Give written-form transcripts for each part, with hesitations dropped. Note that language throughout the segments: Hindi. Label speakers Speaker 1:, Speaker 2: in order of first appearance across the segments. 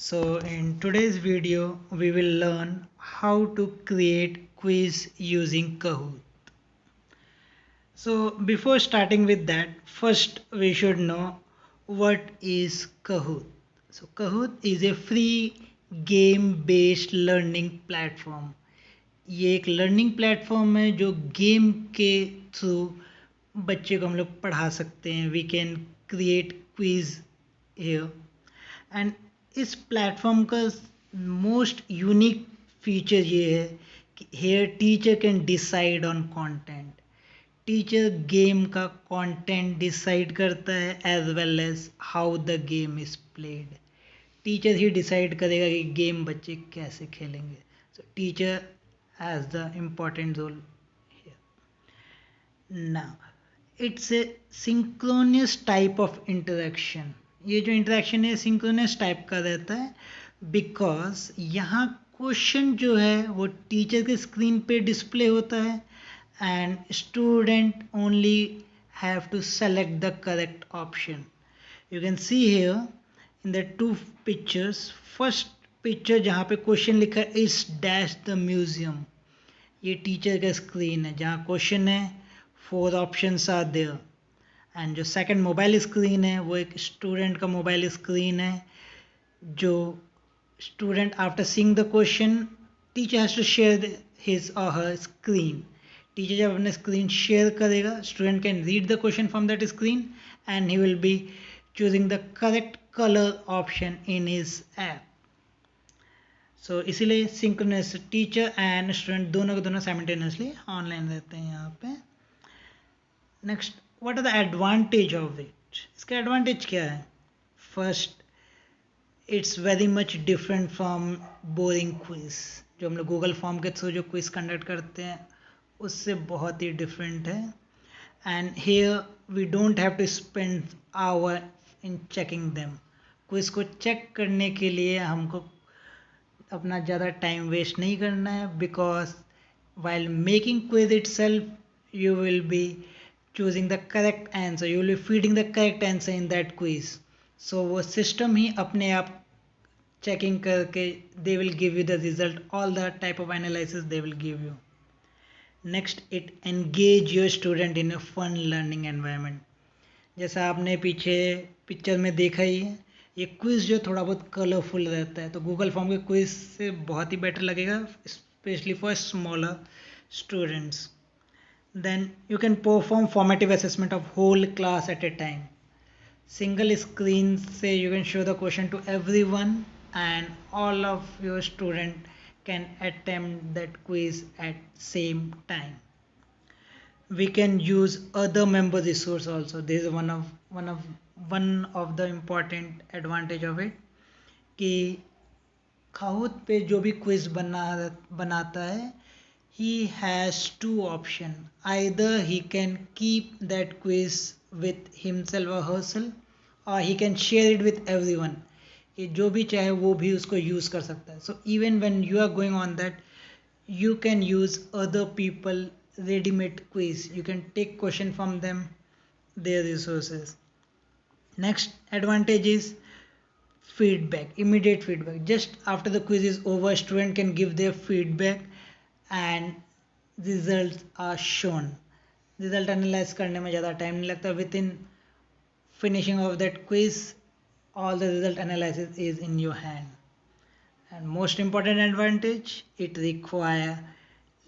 Speaker 1: So in today's video, we will learn how to create quiz using Kahoot. So before starting with that, first we should know what is Kahoot. So Kahoot is a free game-based learning platform. ये एक लर्निंग प्लेटफॉर्म है जो गेम के थ्रू बच्चे को हम लोग पढ़ा सकते हैं. We can create quiz here. And इस प्लेटफॉर्म का मोस्ट यूनिक फीचर ये है कि here teacher can decide on content. Teacher game का कंटेंट डिसाइड करता है as well as how the game is played. Teacher ही डिसाइड करेगा कि गेम बच्चे कैसे खेलेंगे. So teacher has the important role here. Now, it's a synchronous type of interaction. ये जो इंटरेक्शन है सिंक्रोनस टाइप का रहता है बिकॉज यहाँ क्वेश्चन जो है वो टीचर के स्क्रीन पे डिस्प्ले होता है and student only have to select the correct option. You can see here in the two pictures. First picture जहाँ पे क्वेश्चन लिखा है इज डैश द म्यूजियम. ये टीचर का स्क्रीन है जहाँ क्वेश्चन है, 4 ऑप्शंस आर देयर. एंड जो सेकंड मोबाइल स्क्रीन है वो एक स्टूडेंट का मोबाइल स्क्रीन है जो student after seeing the question teacher has to share his और हर स्क्रीन. टीचर जब अपने स्क्रीन शेयर करेगा student can read the question from that screen and he will be choosing the correct colour option in his app. So इसीलिए सिंक्रोनस टीचर एंड स्टूडेंट दोनों के दोनों साइमल्टेनियसली ऑनलाइन रहते हैं यहाँ पे. Next, what are the advantage of it. इसका एडवांटेज क्या है? First, it's very much different from boring quiz. जो हम लोग गूगल फॉर्म के थ्रू जो क्विज कंडक्ट करते हैं उससे बहुत ही डिफरेंट है. And here we don't have to spend hour in checking them. Quiz को चेक करने के लिए हमको अपना ज़्यादा टाइम वेस्ट नहीं करना है because while making quiz itself you will be choosing the correct answer, you will be feeding the correct answer in that quiz. So वो सिस्टम ही अपने आप चेकिंग करके they will give you the result, all the type of analysis they will give you. Next, it engage your student in a fun learning environment. जैसा आपने पीछे पिक्चर में देखा ही है, ये क्विज जो थोड़ा बहुत कलरफुल रहता है तो गूगल फॉर्म के क्विज से बहुत ही बेटर लगेगा specially for smaller students. Then you can perform formative assessment of whole class at a time. Single screen से you can show the question to everyone and all of your student can attempt that quiz at same time. We can use other member resource also. This is one of the important advantage of it कि Kahoot पे जो भी क्विज बनाता है he has 2 option. Either he can keep that quiz with himself or herself or he can share it with everyone. कि जो भी चाहे वो भी उसको यूज़ कर सकता है. So even when you are going on that, you can use other people ready-made quiz. You can take question from them, their resources. Next advantage is feedback, immediate feedback. Just after the quiz is over, student can give their feedback and results are shown. Result analyze करने में ज़्यादा टाइम नहीं लगता. Within finishing of that quiz, all the result analysis is in your hand. And most important advantage, it require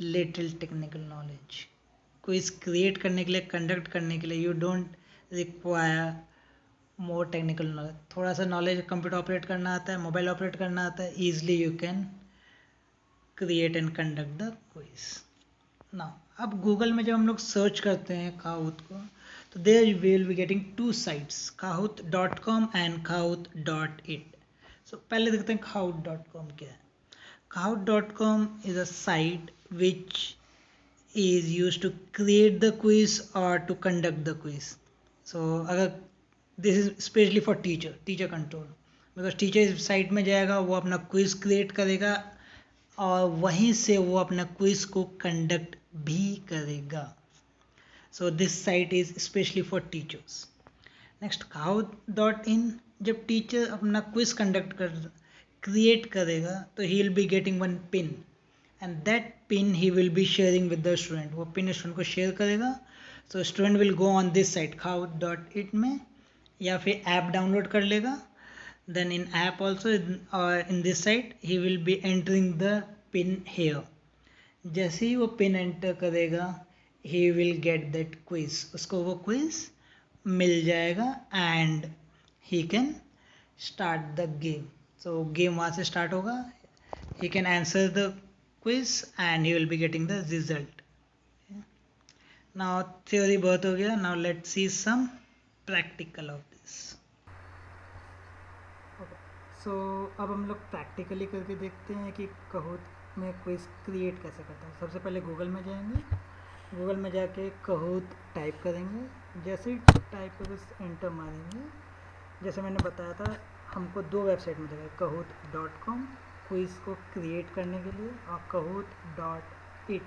Speaker 1: little technical knowledge. Quiz create करने के लिए, कंडक्ट करने के लिए you don't require more technical knowledge. थोड़ा सा नॉलेज, कंप्यूटर ऑपरेट करना आता है, मोबाइल ऑपरेट करना आता है, easily you can create and conduct the quiz. Now अब गूगल में जब हम लोग सर्च करते हैं काहूत को तो there will be getting 2 sites, kahoot.com and kahoot.it. So पहले देखते हैं kahoot.com क्या है. Kahoot.com is a site which is used to create the quiz or to conduct the quiz. So अगर this is especially for teacher control because teacher इस site में जाएगा, वो अपना quiz create करेगा और वहीं से वो अपना quiz को conduct भी करेगा. So this site is especially for teachers. Next, Kahoot.in. जब टीचर अपना क्विज कंडक्ट create करेगा तो he will be getting one pin and that pin he will be sharing with the student. वो pin student को share करेगा. So student will go on this site kahoot.it में या फिर app download कर लेगा. Then in app also in this site he will be entering the pin here. जैसे ही वो पिन एंटर करेगा he will get that quiz. उसको वो quiz मिल जाएगा and he can start the game. So game वहाँ से start होगा. He can answer the quiz and he will be getting the result. Now theory बहुत हो गया. Now let's see some practical of this. सो अब हम लोग प्रैक्टिकली करके देखते हैं कि कहूत में क्विज क्रिएट कैसे करते हैं. सबसे पहले गूगल में जाएंगे. गूगल में जाके कहूत टाइप करेंगे. जैसे ही टाइप करके एंटर मारेंगे, जैसे मैंने बताया था हमको दो वेबसाइट में देगा, kahoot.com क्विज को क्रिएट करने के लिए और kahoot.it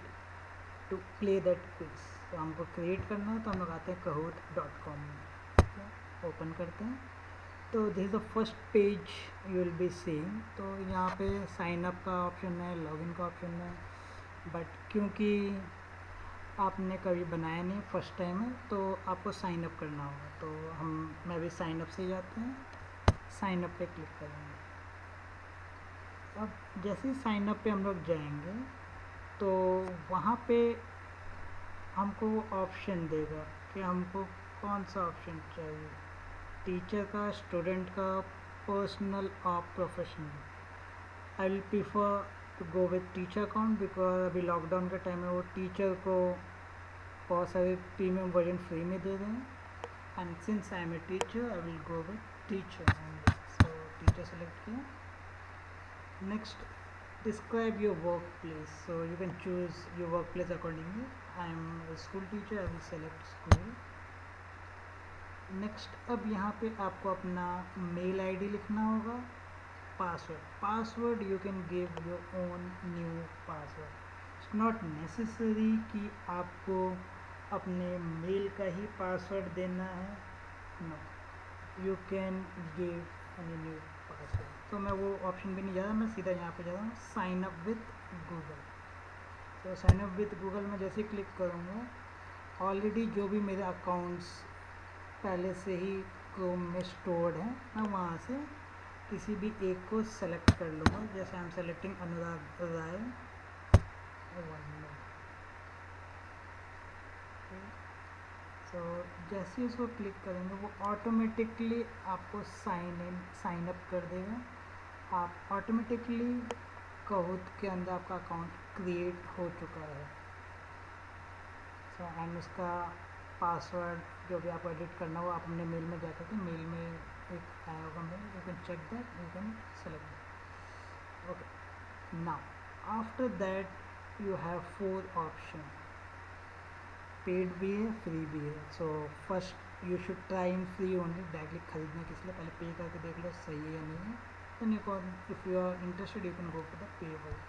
Speaker 1: to play that quiz. तो हमको क्रिएट करना है तो हम लोग आते हैं kahoot.com में, ओपन करते हैं. तो this is the first page you will be seeing. तो यहाँ पे साइन अप का ऑप्शन है, लॉगिन का ऑप्शन है, बट क्योंकि आपने कभी बनाया नहीं, फर्स्ट टाइम है, तो आपको साइन अप करना होगा. तो मैं भी साइन अप से जाते हैं. साइन अप पे क्लिक करेंगे. अब जैसे ही साइन अप पे हम लोग जाएंगे तो वहाँ पे हमको ऑप्शन देगा कि हमको कौन सा ऑप्शन चाहिए, टीचर का, स्टूडेंट का, पर्सनल और professional. I will prefer to go with teacher account because अभी लॉकडाउन के टाइम में वो टीचर को बहुत सारे प्रीमियम वर्जन फ्री में दे रहे हैं. And since I am a teacher I will go with teacher. So teacher select किया. Next, describe your workplace. So you can choose your workplace accordingly. I am a school teacher, I will select school. Next, अब यहाँ पे आपको अपना मेल आईडी लिखना होगा. Password you can give your own new password. It's not necessary कि आपको अपने मेल का ही पासवर्ड देना है. No, you can give any new password. तो मैं वो ऑप्शन भी नहीं जा रहा, मैं सीधा यहाँ पे जा रहा हूँ साइन अप विथ गूगल. तो साइन अप विथ गूगल में जैसे क्लिक करूँगा, ऑलरेडी जो भी मेरे अकाउंट्स पहले से ही क्रोम में स्टोर्ड है, मैं वहाँ से किसी भी एक को सेलेक्ट कर लूँगा. जैसे आई एम सेलेक्टिंग अनुराग राय. तो जैसे उसको क्लिक करेंगे वो ऑटोमेटिकली आपको साइन अप कर देगा. आप ऑटोमेटिकली कहूत के अंदर आपका अकाउंट क्रिएट हो चुका है. सो एंड उसका पासवर्ड जो भी आपको एडिट करना हो आप अपने मेल में जा करके, मेल में एक आया होगा mail, you can check that, you can select that. Okay, now after that you have 4 option. Paid भी है, फ्री भी है. So first you should try in free only. Directly खरीदने के लिए पहले पे करके देख लो सही है या नहीं है. Then you can, if you are interested you can go for the pay version.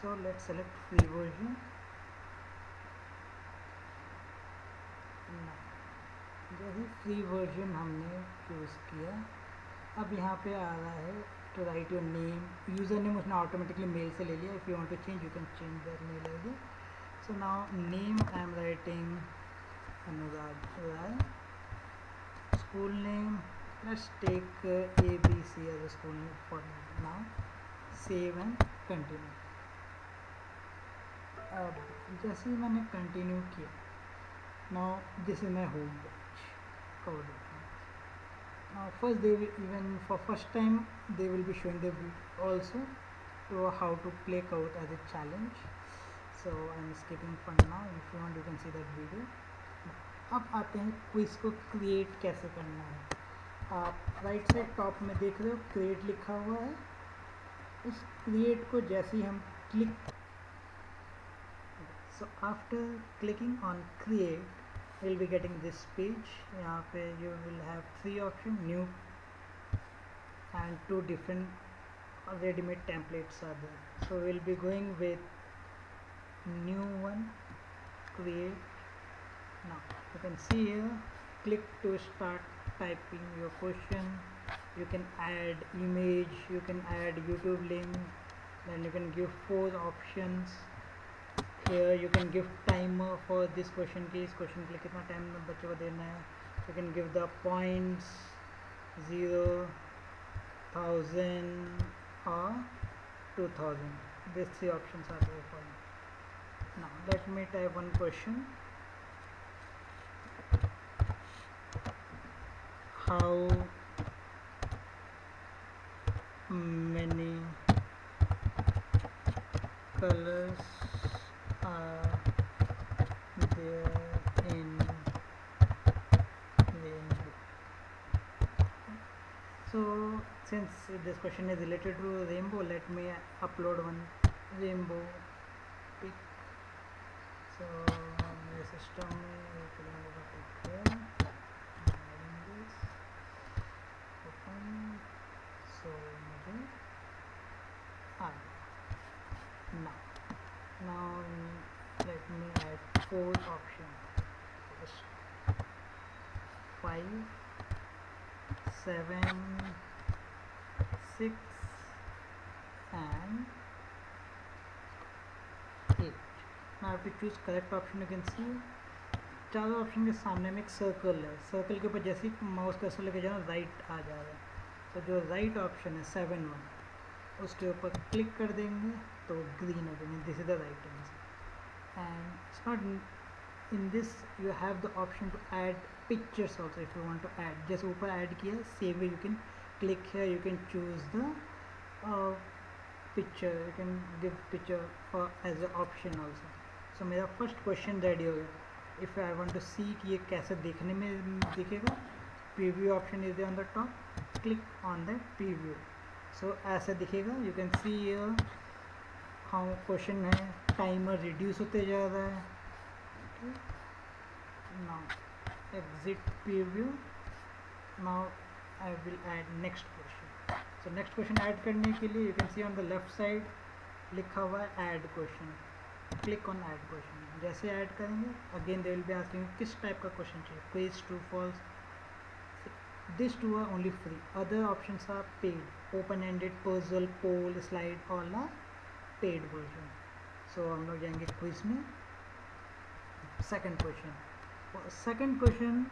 Speaker 1: So let's select free version. जैसे फ्री वर्जन हमने चूज़ किया, अब यहाँ पे आ रहा है to write your name. User name उसने ऑटोमेटिकली मेल से ले लिया. If you want to change you can change that mail ID. So now name I am writing Anurag Rai. School name, let's take ABC as a school name for now. Save and continue. अब जैसे ही मैंने कंटिन्यू किया, now this is my home page, code. Now first they will, even for first time they will be showing the video also to how to play Kahoot as a challenge. So I'm skipping for now. If you want you can see that video. अब आते हैं क्विज को क्रिएट कैसे करना है. आप राइट साइड टॉप में देख रहे हो क्रिएट लिखा हुआ है. उस क्रिएट को जैसे ही हम click, so after clicking on create you will be getting this page. यहाँ पे you will have 3 options, new and 2 different ready-made templates are there. So we'll be going with new one, create. Now you can see here, click to start typing your question you can add image, you can add YouTube link, then you can give 4 options. Here you can give timer for this question के इस question के लिए कितना टाइम बच्चे को देना है. You can give the points 0, 1000 or 2000. These 3 options are there for you. Now let me type one question. How many colors are there in rainbow? So since this question is related to rainbow, let me upload one rainbow pic. So मेरे सिस्टम में एक rainbow का pic है. Adding this, open. So मुझे आ गया. Now let me add 4 options. First 5, 7, 6 and 8. Now I have to choose correct option. You can see चारों ऑप्शन के सामने में एक सर्कल है. सर्कल के ऊपर जैसे ही माउस कर्सर लेके जाओ राइट आ जाएगा. तो जो राइट ऑप्शन है 7-1, उसके ऊपर क्लिक कर देंगे तो ग्रीन हो जाएंगे. This is the right answer. And it's not in this you have the option to add pictures also if you want to add. जैसे ऊपर ऐड किया same way you can click here, you can choose the picture, you can give picture for as a option also. So मेरा फर्स्ट क्वेश्चन रेडी हो गया. If I want to see कि ये कैसे देखने में दिखेगा, preview option is on the top. Click on that preview. So ऐसे दिखेगा. You can see how question है, टाइमर रिड्यूस होते जा रहा है. Now exit preview. Now I will add next question. So next question add करने के लिए you can see on the left side लिखा हुआ है add question. Click on add question. जैसे ऐड करेंगे again they will be asking किस टाइप का क्वेश्चन चाहिए, quiz, true, false. This two are only free. Other options are paid. Open ended, puzzle, poll, slide all are paid version. So हम लोग जाएंगे क्विज में. Second question. Second question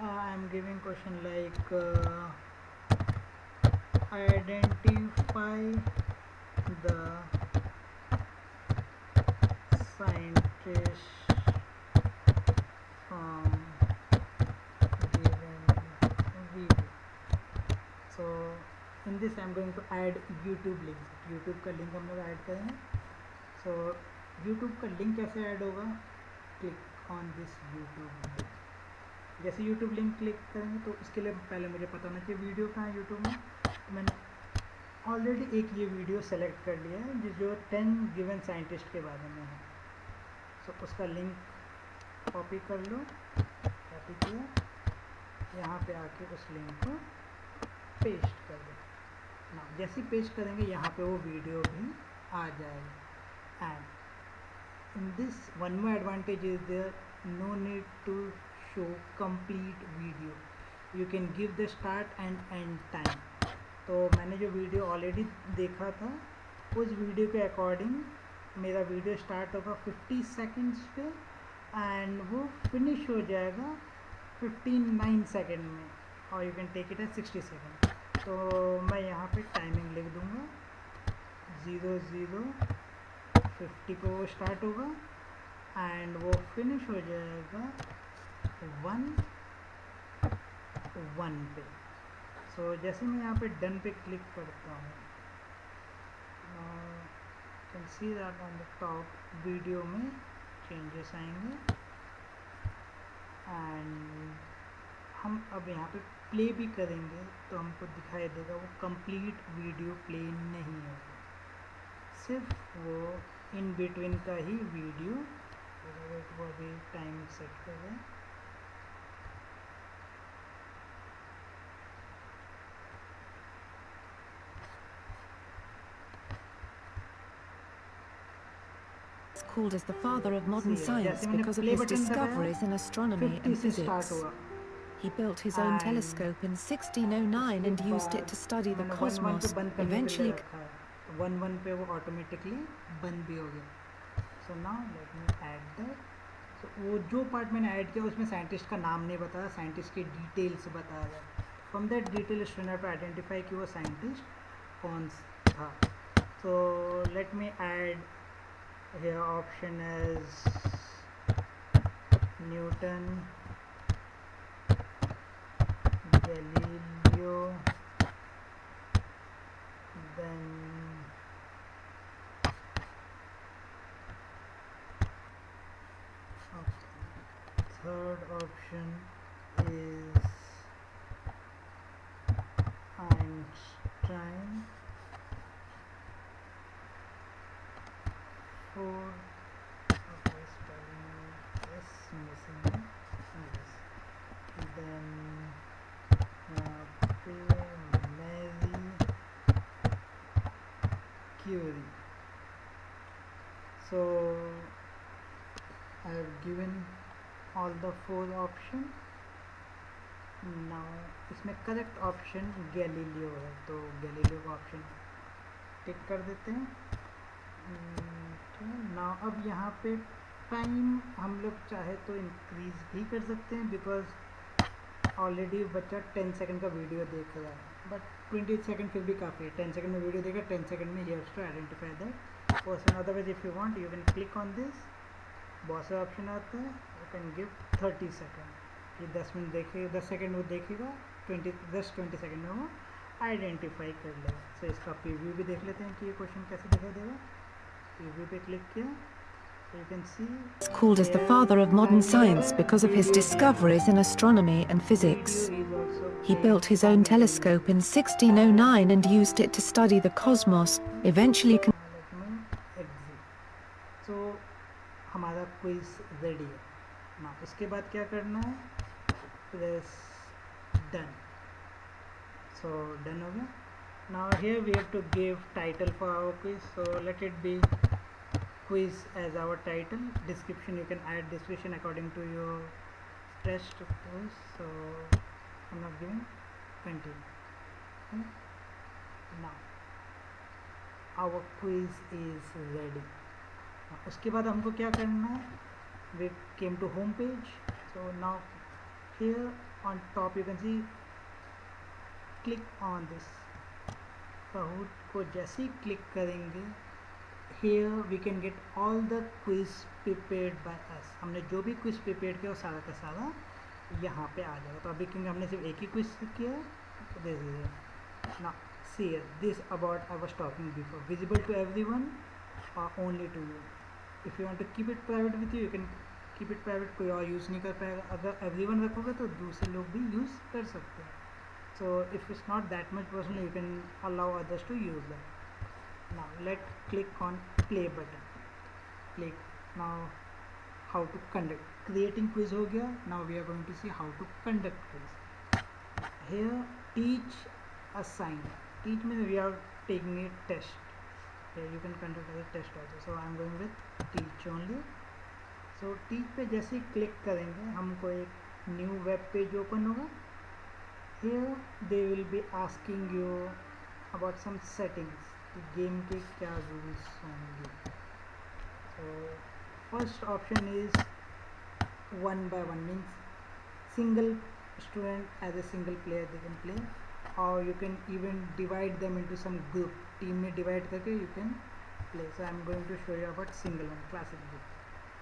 Speaker 1: I am giving question like identify the scientist from given video. So in this I am going to add YouTube link. YouTube का लिंक हम लोग ऐड करेंगे. So YouTube का लिंक कैसे ऐड होगा? Click on this YouTube link. जैसे YouTube लिंक क्लिक करेंगे तो उसके लिए पहले मुझे पता होना चाहिए वीडियो कहाँ है YouTube में. तो मैंने ऑलरेडी एक ये वीडियो सेलेक्ट कर लिया है जो 10 गिवन साइंटिस्ट के बारे में है. तो उसका लिंक कॉपी कर लो. कॉपी किया, यहाँ पे आके उस लिंक को पेस्ट कर दो. ना जैसे पेस्ट करेंगे यहाँ पे वो वीडियो भी आ जाएगा. And in this one more advantage is there, no need to show complete video. You can give the start and end time. तो मैंने जो वीडियो ऑलरेडी देखा था उस वीडियो के अकॉर्डिंग मेरा वीडियो स्टार्ट होगा 50 सेकेंड्स पे एंड वो फिनिश हो जाएगा 59 सेकेंड में. और you can take it as 60 second. तो मैं यहाँ पे टाइमिंग लिख दूँगा 00:50 को वो स्टार्ट होगा एंड वो फिनिश हो जाएगा 1:01 पे. सो जैसे मैं यहाँ पे डन पे क्लिक करता हूँ, can see that on the top video में चेंजेस आएंगे. एंड हम अब यहाँ पे प्ले भी करेंगे तो हमको दिखाई देगा वो कंप्लीट वीडियो प्ले नहीं है, सिर्फ वो इन बिटवीन का ही वीडियो. वो अभी टाइम सेट कर दें.
Speaker 2: Called as the father of modern science because of his discoveries in astronomy and physics. He built his own telescope in 1609 and used it to study the
Speaker 1: मैंने 1 1 पे
Speaker 2: cosmos.
Speaker 1: बंद करने के लिए
Speaker 2: Eventually,
Speaker 1: रखा है, 1 1 पे वो ऑटोमेटिकली बंद भी हो गया. So now let me add that. So वो जो पार्ट मैंने ऐड किया उसमें साइंटिस्ट का नाम नहीं बताया, साइंटिस्ट की डिटेल्स बताया गया. From that detail student to identify कि वो साइंटिस्ट कौन था. So let me add here option is Newton, Galileo, then third option is Einstein, fourth spelling is missing, yes. Then Marie Curie. So I have given all the 4 options. Now इसमें करेक्ट ऑप्शन गैलीलियो है, तो गैलीलियो का ऑप्शन टिक कर देते हैं. नाउ अब यहाँ पे टाइम हम लोग चाहे तो इंक्रीज भी कर सकते हैं, बिकॉज ऑलरेडी बच्चा 10 सेकंड का वीडियो देख रहा है, बट 20 सेकंड फिर भी काफ़ी है. 10 सेकंड में वीडियो देखा, 10 सेकंड में ही has to identify that person. Otherwise if you want you can click on this, बहुत से ऑप्शन आता है. यू कैन गिव 30 सेकंड कि 10 मिनट देखेगा, 10 सेकंड वो देखेगा, 20 सेकंड में वो आइडेंटिफाई कर लेगा. सो इसका प्रीव्यू भी देख लेते हैं कि ये क्वेश्चन कैसे दिखाई देगा. प्रीव्यू पे क्लिक किया, so you can see
Speaker 2: he's called as the father of modern science because of his discoveries in astronomy and physics. He built his own telescope in 1609 and used it to study the cosmos, eventually
Speaker 1: let me exit. So हमारा क्विज रेडी है ना. इसके बाद क्या करना है, प्रेस डन. सो डन हो गया. Now here we have to give title for our quiz. So let it be quiz as our title. Description, you can add description according to your test of course. So I'm not giving. Continue. Now our quiz is ready. उसके बाद हमको क्या करना है, we came to home page. So now here on top you can see, click on this Kahoot को जैसे ही क्लिक करेंगे, here we can get all the quiz prepared by us. हमने जो भी क्विज प्रिपेयर किया वो सारा का सारा यहाँ पे आ जाएगा. तो अभी क्योंकि हमने सिर्फ एक ही क्विज किया है, तो this is now see this about I was talking before, visible to everyone और only to you. If you want to keep it private with you, you can keep it private, कोई और यूज़ नहीं कर पाएगा. अगर एवरीवन रखोगे तो दूसरे लोग भी यूज़ कर सकते हैं. So if it's not that much personal, you can allow others to use that. Now let's click on play button. Click. Now how to conduct. Creating quiz हो गया. Now we are going to see how to conduct quiz. Here teach assign. Teach means we are taking a test. Here you can conduct as a test also. So I am going with teach only. So teach पे जैसे ही क्लिक करेंगे हमको एक न्यू वेब पेज ओपन होगा. Here they will be asking you about some settings. Game के क्या रूल्स होंगे. So first option is 1 by 1 means single student as a single player they can play, और you can even divide them into some group. Team में डिवाइड करके you can play. So I am going to show you about single one classic group.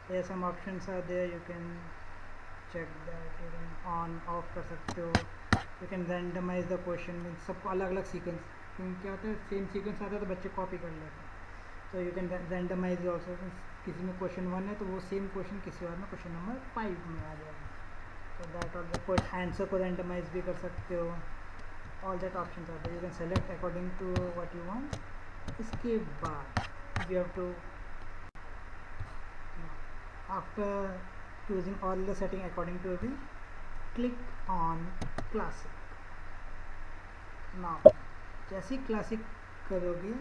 Speaker 1: There some options are there, you can check that. You can on off कर सकते हो. You can randomise the question, means सबको अलग अलग सीक्वेंस, क्या होता है सेम सीक्वेंस आता है तो बच्चे कॉपी कर लेते हैं. तो यू कैन रैंडमाइज ऑल्सो. किसी में क्वेश्चन 1 है तो वो सेम क्वेश्चन किसी और में क्वेश्चन नंबर 5 में आ जाएगा. तो दैट और द आंसर को रैंडमाइज भी कर सकते हो. ऑल दैट ऑप्शन आते हैं. You can select according to what you want. इसके बाद you have to, after choosing all the setting according to the, click on classic. Now जैसे ही क्लासिक करोगे,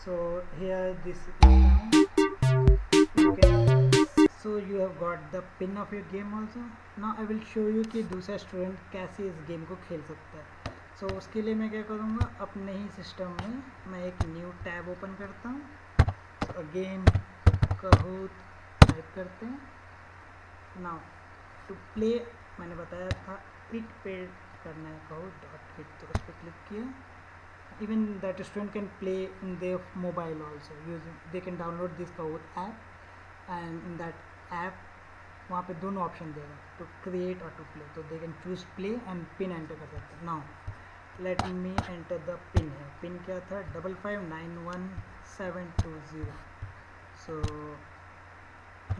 Speaker 1: so here this you can So you have got the pin of your game also. Now I will show you कि दूसरा स्टूडेंट कैसे इस गेम को खेल सकता है. So उसके लिए मैं क्या करूँगा, अपने ही सिस्टम में मैं एक न्यू टैब ओपन करता हूँ. So अगेन Kahoot टाइप करते हैं. Now टू प्ले मैंने बताया था इट पे करना है, Kahoot.it, तो उस पर क्लिक किया. Even that student can play in their mobile also using, they can download this Kahoot app, and in that app वहाँ पे दोनों ऑप्शन देगा, टू क्रिएट और टू प्ले. तो they can choose play and pin enter कर सकते हैं. Now let me enter the pin. है पिन क्या था, 5591,720. So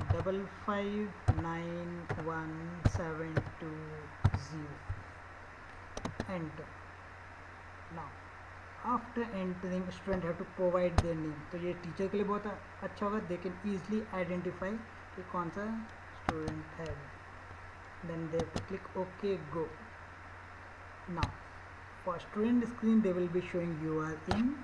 Speaker 1: 5591,720 enter. Now after entering student have to provide their name. तो ये टीचर के लिए बहुत अच्छा होगा, दे कैन ईजिली आइडेंटिफाई कि कौन सा स्टूडेंट है. Then they have to click okay go. Now for student screen they will be showing you are in,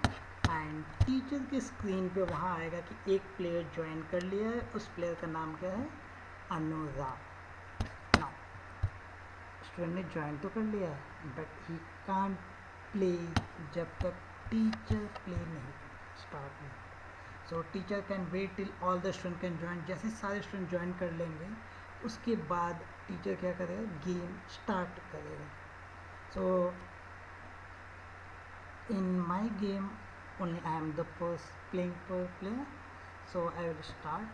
Speaker 1: and teacher के स्क्रीन पे वहाँ आएगा कि एक प्लेयर ज्वाइन कर लिया है. उस प्लेयर का नाम क्या है, अनुराग. नाउ स्टूडेंट ने ज्वाइन तो कर लिया है, बट ही कांट प्ले जब तक टीचर प्ले नहीं स्टार्ट नहीं. So teacher can wait till all the student can join. जैसे सारे स्टूडेंट ज्वाइन कर लेंगे उसके बाद टीचर क्या करेगा, गेम स्टार्ट करेगा. So in my game only I am the playing player. So I will start.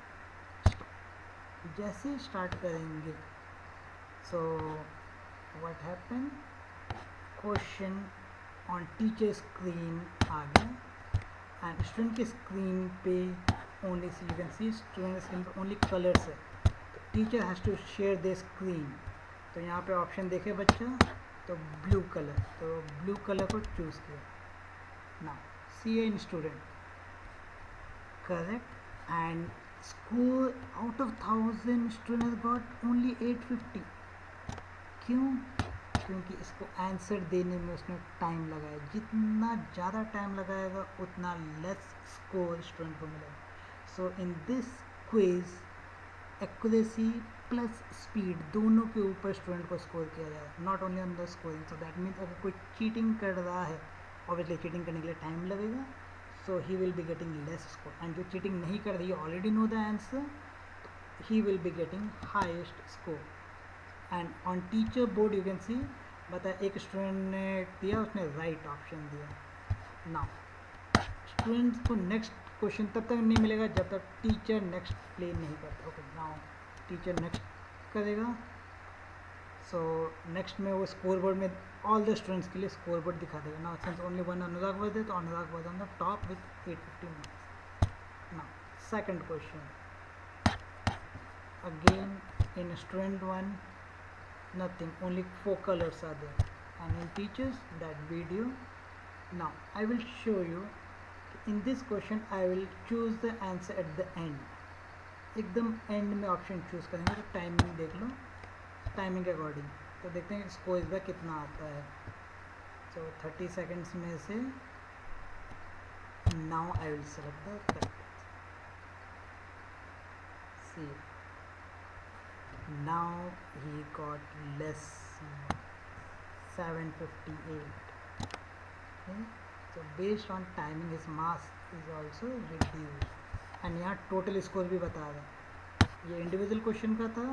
Speaker 1: जैसे स्टार्ट करेंगे so what happen, question on teacher screen आ गया, एंड स्टूडेंट के स्क्रीन पे only you can see student screen पे ओनली कलर्स है. तो teacher has to share the screen. तो यहाँ पे ऑप्शन देखे बच्चा, तो ब्लू कलर, तो ब्लू कलर को चूज़ किया. Now see in student correct, and score out of 1000 student got only 850. क्यों, क्योंकि इसको आंसर देने में उसने टाइम लगाया. जितना ज़्यादा टाइम लगाएगा उतना लेस स्कोर स्टूडेंट को मिलेगा. So in this quiz accuracy plus speed दोनों के ऊपर स्टूडेंट को स्कोर किया जाएगा, not only on the scoring. So that means अगर कोई चीटिंग कर रहा है, ऑब्वियसली चीटिंग करने के लिए टाइम लगेगा, so he will be getting less score. And जो चीटिंग नहीं कर रही है already know the answer, he will be getting highest score. And on teacher board you can see, बता एक स्टूडेंट ने दिया, उसने राइट ऑप्शन दिया. नाउ स्टूडेंट को नेक्स्ट क्वेश्चन तब तक नहीं मिलेगा जब तक टीचर नेक्स्ट प्ले नहीं करता. ओके, नाउ टीचर नेक्स्ट करेगा. सो नेक्स्ट में वो स्कोर बोर्ड में ऑल द स्टूडेंट्स के लिए स्कोर बोर्ड दिखा देगा. Now since only one Anurag was there, तो Anurag was on the top with 850 marks. Now second question again in student one, nothing, only 4 colors are there, and in teachers that video. Now I will show you, in this question I will choose the answer at the end. एकदम एंड में ऑप्शन चूज करेंगे. तो टाइमिंग देख लो, टाइमिंग के अकॉर्डिंग तो देखते हैं स्कोर इसका कितना आता है. सो 30 सेकेंड्स में से now I will select the correct. See now he got less, 758. Okay? So based on timing his mass is also reduced. and यहाँ टोटल स्कोर भी बता रहा है. ये इंडिविजुअल क्वेश्चन का था,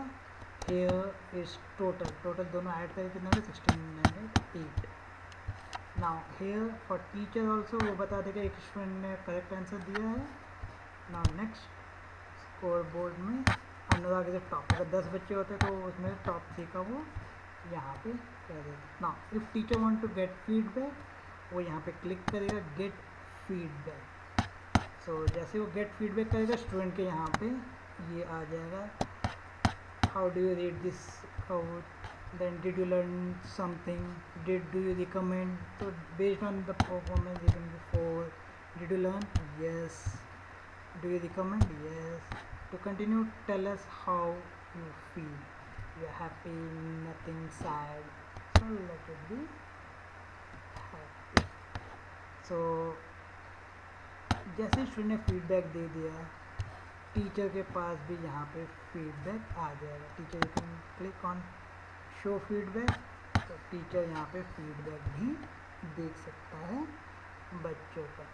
Speaker 1: here is टोटल दोनों ऐड करके कितना है 1608. Now here for teacher also वो बता देगा एक स्टूडेंट ने करेक्ट आंसर दिया है. नाउ नेक्स्ट स्कोर बोर्ड में अनुराग इज टॉप. अगर 10 बच्चे होते तो उसमें टॉप 3 का वो यहाँ पे कह देगा. Now if teacher want to get feedback, वो यहाँ पे क्लिक करेगा गेट फीडबैक. सो जैसे वो गेट फीडबैक करेगा स्टूडेंट के यहाँ पे ये आ जाएगा, how do you rate this Kahoot, then did you learn something, do you recommend. तो based on the performance you can be 4. Did you learn, yes. Do you recommend, yes. To continue, tell us how you feel. You're happy, nothing sad. So let it be happy. So जैसे स्टूडेंट ने फीडबैक दे दिया, टीचर के पास भी यहाँ पे फीडबैक आ जाएगा। Teacher you can click on show feedback, तो टीचर यहाँ पे फीडबैक भी देख सकता है बच्चों का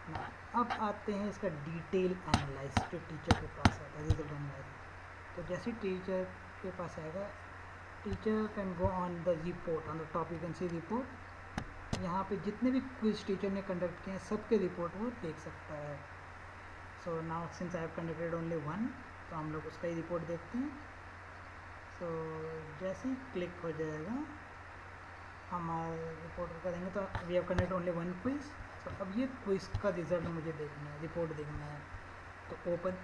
Speaker 1: ना। अब आते हैं इसका डिटेल एनालाइज, जो टीचर के पास आता है रिजल्ट एनालाइज। तो जैसे टीचर के पास आएगा, teacher can go on the report, on the top you can C report. यहाँ पे जितने भी क्विज टीचर ने कंडक्ट किए हैं सबके रिपोर्ट वो देख सकता है। So now since I have conducted only one, तो हम लोग उसका ही रिपोर्ट देखते हैं। सो जैसे ही क्लिक हो जाएगा हमारा रिपोर्ट करेंगे, तो we have conducted only one quiz. तो अब ये क्विज का रिजल्ट मुझे देखना है, रिपोर्ट देखना है, तो ओपन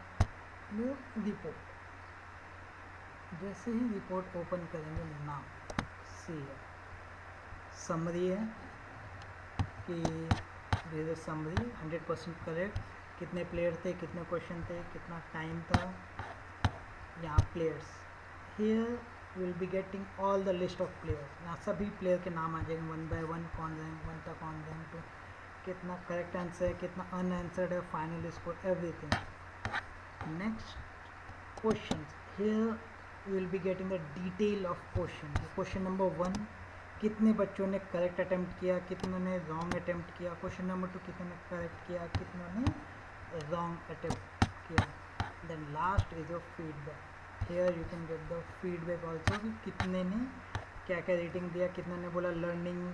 Speaker 1: रिपोर्ट। जैसे ही रिपोर्ट ओपन करेंगे, नाम सी है, समरी है कि समरी 100% करेक्ट, कितने प्लेयर थे, कितने क्वेश्चन थे, कितना टाइम था। यहाँ players, here will be getting all the list of players. यहाँ सभी प्लेयर के नाम आ जाएंगे वन बाय वन, कौन रैंक 1 था, कौन रैंक 2, कितना करेक्ट आंसर है, कितना अनआंसर्ड है, final score, everything. Next question, here will be getting the detail of question. Question number 1 कितने बच्चों ने करेक्ट अटेम्प्ट किया, कितनों ने रॉन्ग अटेम्प्ट किया। क्वेश्चन नंबर 2 कितनों ने करेक्ट किया, कितनों ने रॉन्ग अटेम्प्ट किया। Then last is your feedback. Here you can get the feedback also, कि कितने ने क्या क्या रेटिंग दिया, कितने ने बोला लर्निंग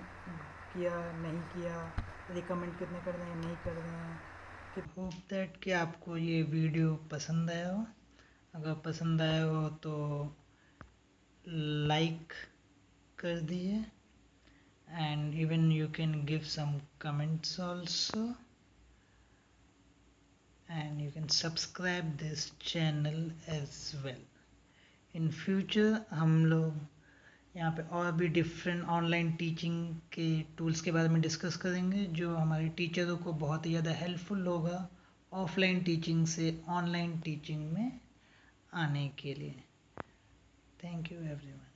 Speaker 1: किया, नहीं किया, रिकमेंड कितने कर रहे हैं, नहीं कर रहे हैं। होप दैट कि आपको ये वीडियो पसंद आया हो। अगर पसंद आया हो तो लाइक कर दिए, and even you can give some comments also, and you can subscribe this channel as well. in future हम लोग यहाँ पे और भी डिफरेंट ऑनलाइन टीचिंग के टूल्स के बारे में डिस्कस करेंगे, जो हमारे टीचरों को बहुत ही ज़्यादा हेल्पफुल होगा ऑफलाइन टीचिंग से ऑनलाइन टीचिंग में आने के लिए। Thank you everyone.